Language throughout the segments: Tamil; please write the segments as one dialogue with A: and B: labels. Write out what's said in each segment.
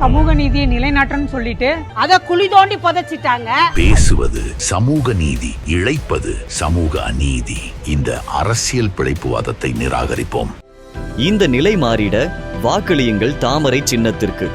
A: சமூக நீதியை நிலைநாட்டன்னு சொல்லிட்டு
B: அத குழி தோண்டி புதைச்சிட்டாங்க.
C: பேசுவது சமூக நீதி, இழைப்பது சமூக அநீதி. இந்த அரசியல் பிழைப்புவாதத்தை நிராகரிப்போம்.
D: இந்த நிலை மாறிட வாக்களியுங்கள் தாமரை சின்னத்திற்கு.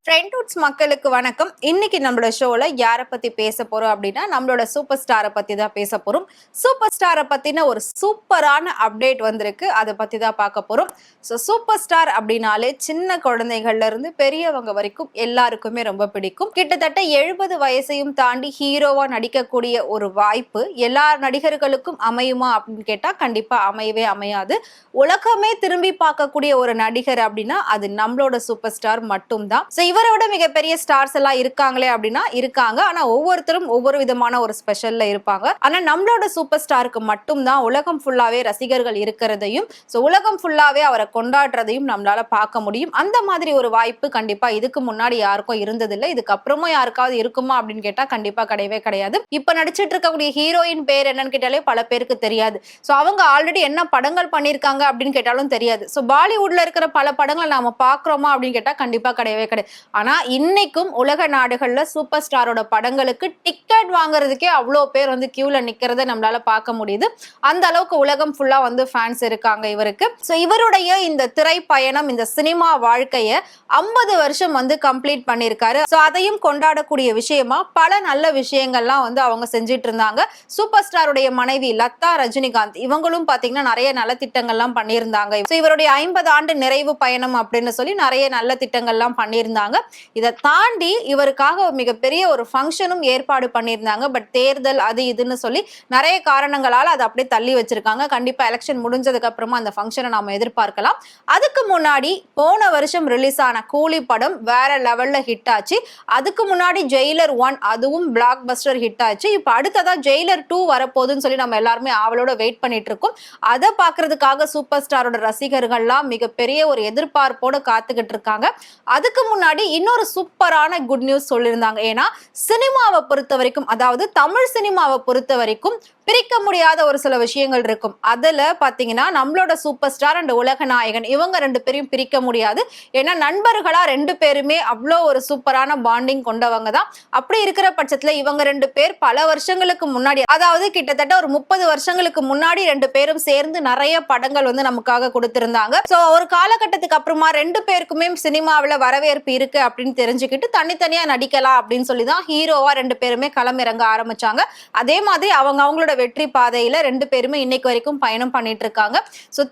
E: ட்ரெண்ட்வுட்ஸ் மக்களுக்கு வணக்கம். இன்னைக்கு நம்மளோட ஷோல யாரை பத்தி பேச போறோம் அப்படின்னா நம்மளோட சூப்பர் ஸ்டாரை பத்தி தான் பேச போறோம். சூப்பர் ஸ்டாரை பத்தின ஒரு சூப்பரான அப்டேட் வந்திருக்கு, அதை பத்தி தான் பார்க்க போறோம். ஸோ சூப்பர் ஸ்டார் அப்படின்னாலே சின்ன குழந்தைகள்ல இருந்து பெரியவங்க வரைக்கும் எல்லாருக்குமே ரொம்ப பிடிக்கும். கிட்டத்தட்ட 70 வயசையும் தாண்டி ஹீரோவா நடிக்கக்கூடிய ஒரு வாய்ப்பு எல்லா நடிகர்களுக்கும் அமையுமா அப்படின்னு கேட்டா கண்டிப்பா அமையவே அமையாது. உலகமே திரும்பி பார்க்கக்கூடிய ஒரு நடிகர் அப்படின்னா அது நம்மளோட சூப்பர் ஸ்டார் மட்டும்தான். இவரை விட மிகப்பெரிய ஸ்டார்ஸ் எல்லாம் இருக்காங்களே அப்படின்னா இருக்காங்க. ஆனா ஒவ்வொருத்தரும் ஒவ்வொரு விதமான ஒரு ஸ்பெஷல்ல இருப்பாங்க. ஆனா நம்மளோட சூப்பர் ஸ்டாருக்கு மட்டும்தான் உலகம் ஃபுல்லாவே ரசிகர்கள் இருக்கிறதையும் உலகம் ஃபுல்லாவே அவரை கொண்டாடுறதையும் நம்மளால பார்க்க முடியும். அந்த மாதிரி ஒரு வாய்ப்பு கண்டிப்பா இதுக்கு முன்னாடி யாருக்கும் இருந்ததில்லை. இதுக்கப்புறமும் யாருக்காவது இருக்குமா அப்படின்னு கேட்டா கண்டிப்பா கிடையவே கிடையாது. இப்ப நடிச்சிட்டு இருக்கக்கூடிய ஹீரோயின் பேர் என்னன்னு கேட்டாலே பல பேருக்கு தெரியாது. அவங்க ஆல்ரெடி என்ன படங்கள் பண்ணிருக்காங்க அப்படின்னு கேட்டாலும் தெரியாது. பாலிவுட்ல இருக்கிற பல படங்களை நாம பாக்குறோமா அப்படின்னு கேட்டா கண்டிப்பா கிடையவே கிடையாது. ஆனா இன்னைக்கும் உலக நாடுகள்ல சூப்பர் ஸ்டாரோட படங்களுக்கு டிக்கெட் வாங்குறதுக்கே அவ்வளோ பேர் கியூல நிக்கிறத நம்மளால பார்க்க முடியுது. அந்த அளவுக்கு உலகம் ஃபுல்லா ஃபேன்ஸ் இருக்காங்க இவருக்கு. இவருடைய இந்த திரை பயணம், இந்த சினிமா வாழ்க்கைய 50 வருஷம் கம்ப்ளீட் பண்ணிருக்காரு. அதையும் கொண்டாடக்கூடிய விஷயமா பல நல்ல விஷயங்கள்லாம் அவங்க செஞ்சிட்டு இருந்தாங்க. சூப்பர் ஸ்டாருடைய மனைவி லதா ரஜினிகாந்த் இவங்களும் பாத்தீங்கன்னா நிறைய நல்ல திட்டங்கள்லாம் பண்ணியிருந்தாங்க. இவருடைய 50 ஆண்டு நிறைவு பயணம் அப்படின்னு சொல்லி நிறைய நல்ல திட்டங்கள்லாம் பண்ணியிருந்தாங்க. இதை தாண்டி இவருக்காக மிகப்பெரிய ஒரு ஃபங்க்ஷனும் ஏற்பாடு பண்ணியிருந்தாங்க. பட் தேர்தல் அது இதுன்னு சொல்லி நிறைய காரணங்களால அதை அப்படியே தள்ளி வச்சிருக்காங்க. கண்டிப்பா எலெக்ஷன் முடிஞ்சதுக்கு அப்புறமா அந்த ஃபங்க்ஷனை நாம எதிர்பார்க்கலாம். அதுக்கு முன்னாடி போன வருஷம் ரிலீஸ் ஆன கூலி படம் வேற லெவல்ல ஹிட் ஆச்சு. அதுக்கு முன்னாடி ஜெயிலர் 1 அதுவும் பிளாக் பஸ்டர் ஹிட் ஆச்சு. இப்ப அடுத்ததா ஜெயிலர் 2 வரப்போகுதுன்னு சொல்லி நம்ம எல்லாருமே ஆவலோட வெயிட் பண்ணிட்டு இருக்கோம். அதை பாக்குறதுக்காக சூப்பர் ஸ்டாரோட ரசிகர்கள்லாம் மிகப்பெரிய ஒரு எதிர்பார்ப்போட காத்துக்கிட்டு இருக்காங்க. அதுக்கு முன்னாடி இன்னொரு சூப்பரான குட் நியூஸ் சொல்லியிருந்தாங்க. ஏன்னா சினிமாவை பொறுத்த வரைக்கும், அதாவது தமிழ் சினிமாவை பொறுத்த வரைக்கும் பிரிக்க முடியாத ஒரு சில விஷயங்கள் இருக்கும். அதுல பாத்தீங்கன்னா நம்மளோட சூப்பர் ஸ்டார் அண்ட் உலக நாயகன் இவங்க 2 பேரையும் பிரிக்க முடியாது. ஏன்னா நண்பர்களா 2 பேருமே அவ்வளோ ஒரு சூப்பரான பாண்டிங் கொண்டவங்க தான். அப்படி இருக்கிற பட்சத்துல இவங்க 2 பேர் பல வருஷங்களுக்கு முன்னாடி, அதாவது கிட்டத்தட்ட ஒரு 30 வருஷங்களுக்கு முன்னாடி 2 பேரும் சேர்ந்து நிறைய படங்கள் நமக்காக கொடுத்திருந்தாங்க. ஒரு காலகட்டத்துக்கு அப்புறமா 2 பேருக்குமே சினிமாவில வரவேற்பு இருக்கு அப்படின்னு தெரிஞ்சுக்கிட்டு தனித்தனியா நடிக்கலாம் அப்படின்னு சொல்லிதான் ஹீரோவா 2 பேருமே களமிறங்க ஆரம்பிச்சாங்க. அதே மாதிரி அவங்களோட வெற்றி பாதையில 2 பேருமே இன்னைக்கு வரைக்கும் பயணம் பண்ணிட்டு இருக்காங்க.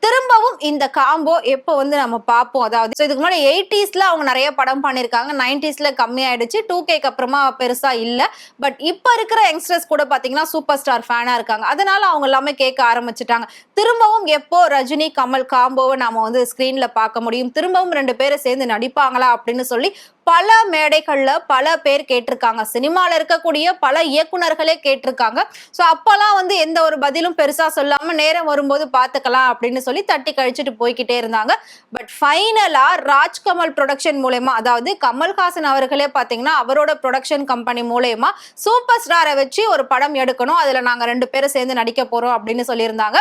E: திரும்பவும் இந்த காம்போ எப்போ நம்ம பார்ப்போம். அதாவது இதுக்கு முன்னாடி 80ஸ்ல அவங்க நிறைய படம் பண்ணிருக்காங்க. 90ஸ்ல கம்மி ஆயிடுச்சு. 2Kக்கு அப்புறமா பெருசா இல்ல. பட் இப்ப இருக்கிற யங்ஸ்டர்ஸ் கூட பாத்தீங்கன்னா சூப்பர் ஸ்டார் ஃபேனா இருக்காங்க. அதனால அவங்க எல்லாமே கேட்க ஆரம்பிச்சுட்டாங்க. திரும்பவும் எப்போ ரஜினி கமல் காம்போவை நாம ஸ்கிரீன்ல பார்க்க முடியும், திரும்பவும் 2 பேரும் சேர்ந்து நடிப்பாங்களா அப்படின்னு சொல்லி பல மேடைகள்ல பல பேர் கேட்டிருக்காங்க. சினிமால இருக்கக்கூடிய பல இயக்குனர்களே கேட்டிருக்காங்க. அப்பெல்லாம் எந்த ஒரு பதிலும் பெருசா சொல்லாம நேரம் வரும்போது பாத்துக்கலாம் அப்படின்னு சொல்லி தட்டி கழிச்சுட்டு போய்கிட்டே இருந்தாங்க. பட் ஃபைனலா ராஜ்கமல் ப்ரொடக்ஷன் மூலமா, அதாவது கமல்ஹாசன் அவர்களே பாத்தீங்கன்னா அவரோட ப்ரொடக்ஷன் கம்பெனி மூலமா சூப்பர் ஸ்டாரை வச்சு ஒரு படம் எடுக்கணும், அதுல நாங்க 2 பேரும் சேர்ந்து நடிக்க போறோம் அப்படின்னு சொல்லியிருந்தாங்க.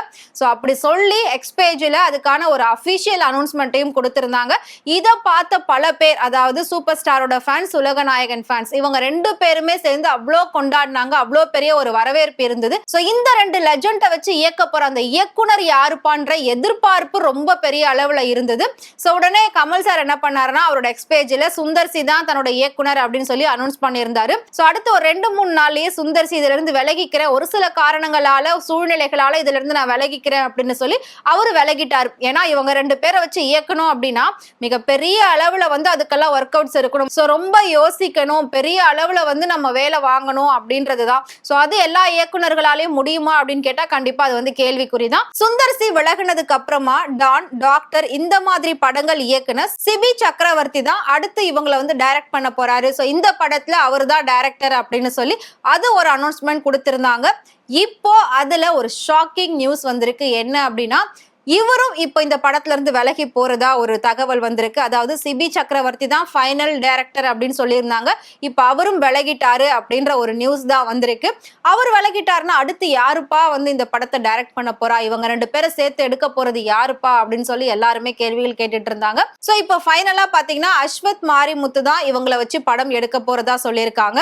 E: அப்படி சொல்லி எக்ஸ்பேஜ்ல அதுக்கான ஒரு அபிஷியல் அனௌன்ஸ்மெண்ட்டையும் கொடுத்திருந்தாங்க. இதை பார்த்த பல பேர், அதாவது சூப்பர் ஸ்டாரோட ஃபேன்ஸ், உலக நாயகன் ஃபேன்ஸ், இவங்க 2 பேருமே சேர்ந்து அவ்வளோ கொண்டாடினாங்க. அவ்வளோ பெரிய ஒரு வரவேற்பு இருந்தது. இந்த 2 லெஜெண்டை வச்சு இயக்க போற அந்த இயக்குனர் யாருப்பான்ற எதிர்பார்ப்பு ரொம்ப பெரிய அளவுல இருந்தது. உடனே கமல் சார் என்ன பண்ணாருன்னா அவரோட எக்ஸ்பேஜ்ல சுந்தர் சி தான் தன்னோட இயக்குனர் அப்படின்னு சொல்லி அனௌன்ஸ் பண்ணியிருந்தாரு. அடுத்து ஒரு 2-3 நாள்லயே சுந்தர் சி இதுல இருந்து விலகிக்கிறேன், ஒரு சில காரணங்களால சூழ்நிலைகளால இதுல இருந்து நான் விலகிக்கிறேன் அப்படின்னு சொல்லி அவரு விலகிட்டாரு. ஏன்னா இவங்க 2 பேரை வச்சு இயக்கணும் அப்படின்னா மிகப்பெரிய அளவுல அதுக்கெல்லாம் ஒர்க் அவுட்ஸ் இருக்கணும். ரொம்ப யோசிக்கணும், பெரிய அளவுல நம்ம வேலை வாங்கணும் அப்படின்றதுதான். அது எல்லா இயக்குனர்களாலையும் முடியுமா அப்படின்னு கேட்டா கண்டிப்பா அது கேள்விக்குறிதான். சுந்தர் சி விலகினதுக்கு அப்புறமா டான், டாக்டர் இந்த மாதிரி படங்கள் இயக்குனர் சிபி சக்கரவர்த்தி தான் அடுத்து இவங்களை டைரக்ட் பண்ண போறாரு. இந்த படத்துல அவர் தான் டைரக்டர் அப்படின்னு சொல்லி அது ஒரு அனௌன்ஸ்மெண்ட் கொடுத்திருந்தாங்க. இப்போ அதுல ஒரு ஷாக்கிங் நியூஸ் வந்திருக்கு. என்ன அப்படின்னா இவரும் இப்போ இந்த படத்துல இருந்து விலகி போறதா ஒரு தகவல் வந்திருக்கு. அதாவது சிபி சக்கரவர்த்தி தான் ஃபைனல் டைரக்டர் அப்படின்னு சொல்லியிருந்தாங்க. இப்போ அவரும் விலகிட்டாரு அப்படின்ற ஒரு நியூஸ் தான் வந்திருக்கு. அவர் விலகிட்டாருன்னா அடுத்து யாருப்பா வந்து இந்த படத்தை டைரக்ட் பண்ண போறா, இவங்க 2 பேரை சேர்த்து எடுக்க போறது யாருப்பா அப்படின்னு சொல்லி எல்லாருமே கேள்விகள் கேட்டுட்டு இருந்தாங்க. சோ இப்போ ஃபைனலா பாத்தீங்கன்னா அஸ்வத் மாரிமுத்து தான் இவங்களை வச்சு படம் எடுக்க போறதா சொல்லியிருக்காங்க.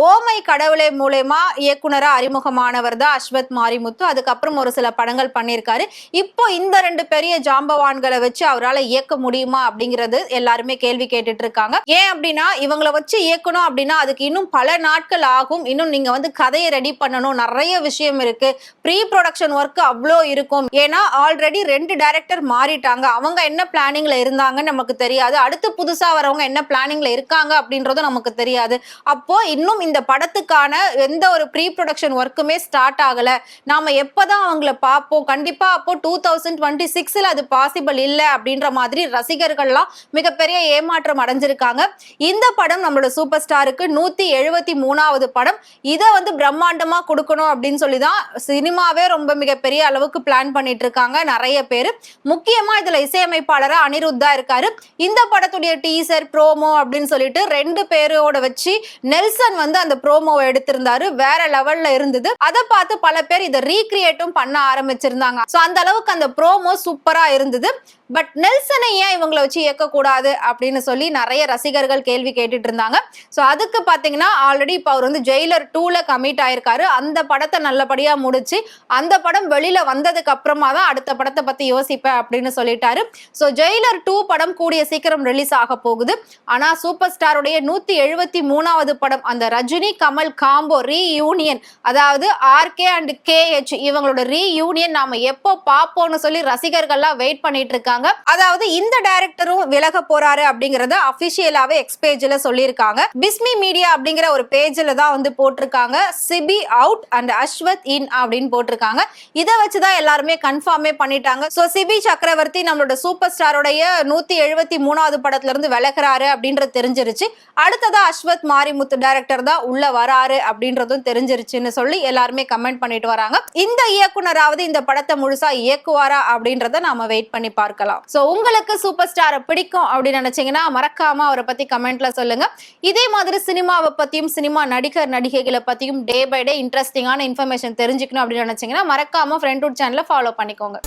E: ஓமை கடவுளே மூலமா இயக்குனரா அறிமுகமானவர் தான் அஸ்வத் மாரிமுத்து. அதுக்கப்புறம் ஒரு சில படங்கள் பண்ணியிருக்காரு. இப்போ இந்த 2 பெரிய ஜாம்பவான்களை வச்சு அவரால் இயக்க முடியுமா அப்படிங்கிறது எல்லாருமே கேள்வி கேட்டுட்டு இருக்காங்க. ஏன் அப்படின்னா இவங்களை வச்சு இயக்கணும் அப்படின்னா அதுக்கு இன்னும் பல நாட்கள் ஆகும். இன்னும் நீங்க வந்து கதையை ரெடி பண்ணணும், நிறைய விஷயம் இருக்கு. ப்ரீ ப்ரொடக்ஷன் ஒர்க் அவ்வளோ இருக்கும். ஏன்னா ஆல்ரெடி 2 டைரக்டர் மாறிட்டாங்க. அவங்க என்ன பிளானிங்ல இருந்தாங்கன்னு நமக்கு தெரியாது. அடுத்து புதுசா வரவங்க என்ன பிளானிங்ல இருக்காங்க அப்படின்றதும் நமக்கு தெரியாது. அப்போ இன்னும் இந்த படத்துக்கான எந்த ஒரு ப்ரீ ப்ரொடக்ஷன் ஒர்க்குமே ஸ்டார்ட் ஆகல. நாம எப்பதான் அவங்கள பார்ப்போம்? கண்டிப்பா அப்போ 2026ல அது பாசிபிள் இல்லை அப்படின்ற மாதிரி ரசிகர்கள்லாம் மிகப்பெரிய ஏமாற்றம் அடைஞ்சிருக்காங்க. இந்த படம் நம்மளோட சூப்பர் ஸ்டாருக்கு 173வது படம். இதை வந்து பிரம்மாண்டமா கொடுக்கணும் அப்படின்னு சொல்லிதான் சினிமாவே ரொம்ப மிகப்பெரிய அளவுக்கு பிளான் பண்ணிட்டு இருக்காங்க நிறைய பேர். முக்கியமா இதுல இசையமைப்பாளரா அனிருத்தா இருக்காரு. இந்த படத்துடைய டீசர் ப்ரோமோ அப்படின்னு சொல்லிட்டு 2 பேரோட வச்சு நெல்சன் வந்து அந்த ப்ரோமோவை எடுத்திருந்தாரு. வேற லெவல்ல இருந்தது. அதை பார்த்து பல பேர் இதை ரீக்ரியேட்டும் பண்ண ஆரம்பிச்சிருந்தாங்க. சோ அந்த அளவுக்கு அந்த ப்ரோமோ சூப்பரா இருந்தது. பட் நெல்சனை ஏன் இவங்களை வச்சு இயக்க கூடாது அப்படின்னு சொல்லி நிறைய ரசிகர்கள் கேள்வி கேட்டுட்டு இருந்தாங்க. சோ அதுக்கு பாத்தீங்கன்னா ஆல்ரெடி இப்ப அவர் வந்து ஜெயிலர் 2ல கமிட் ஆயிருக்காரு. அந்த படத்தை நல்லபடியா முடிச்சு அந்த படம் வெளியில வந்ததுக்கு அப்புறமா தான் அடுத்த படத்தை பத்தி யோசிப்பேன் அப்படின்னு சொல்லிட்டாரு. சோ ஜெயிலர் 2 படம் கூடிய சீக்கிரம் ரிலீஸ் ஆக போகுது. ஆனா சூப்பர் ஸ்டாருடைய 173வது படம் அந்த ரஜினி கமல் காம்போ ரீயூனியன், அதாவது RK அண்ட் KH இவங்களோட ரீயூனியன் நாம எப்போ பார்ப்போம்னு சொல்லி ரசிகர்கள்லாம் வெயிட் பண்ணிட்டு இருக்காங்க. அதாவது இந்த டைரக்டரும் விலக போறாரு அப்படிங்கறத அபிஷியலாவே எக்ஸ் பேஜ்ல சொல்லியிருக்காங்க. பிஸ்மி மீடியா அப்படிங்கிற ஒரு பேஜ்ல தான் வந்து போட்டிருக்காங்க. சிபி அவுட் அண்ட் அஸ்வத் இன் அப்படின்னு போட்டிருக்காங்க. இதை வச்சுதான் எல்லாருமே கன்ஃபார்மே பண்ணிட்டாங்க. சோ சிபி சக்கரவர்த்தி நம்மளோட சூப்பர் ஸ்டாரோடைய 173வது படத்துல இருந்து விலகிறாரு அப்படின்றது தெரிஞ்சிருச்சு. அடுத்ததா அஸ்வத் மாரிமுத்து டைரக்டர் தான் உள்ள வராரு அப்படின்றதும் தெரிஞ்சிருச்சுன்னு சொல்லி எல்லாருமே கமெண்ட் பண்ணிட்டு வராங்க. இந்த இயக்குனராவது இந்த படத்தை முழுசா இயக்குவாரா அப்படின்றத நாம வெயிட் பண்ணி பார்க்கலாம். சோ உங்களுக்கு சூப்பர் ஸ்டாரை பிடிக்கும் அப்படின்னு நினைச்சீங்கன்னா மறக்காம அவரை பத்தி கமெண்ட்ல சொல்லுங்க. இதே மாதிரி சினிமாவை பத்தியும் சினிமா நடிகர் நடிகைகளை பத்தியும் டே பை டே இன்ட்ரெஸ்டிங்கான இன்ஃபர்மேஷன் தெரிஞ்சுக்கணும் அப்படின்னு நினைச்சீங்கன்னா மறக்காம ஃப்ரெண்ட்வுட் சேனலை ஃபாலோ பண்ணிக்கோங்க.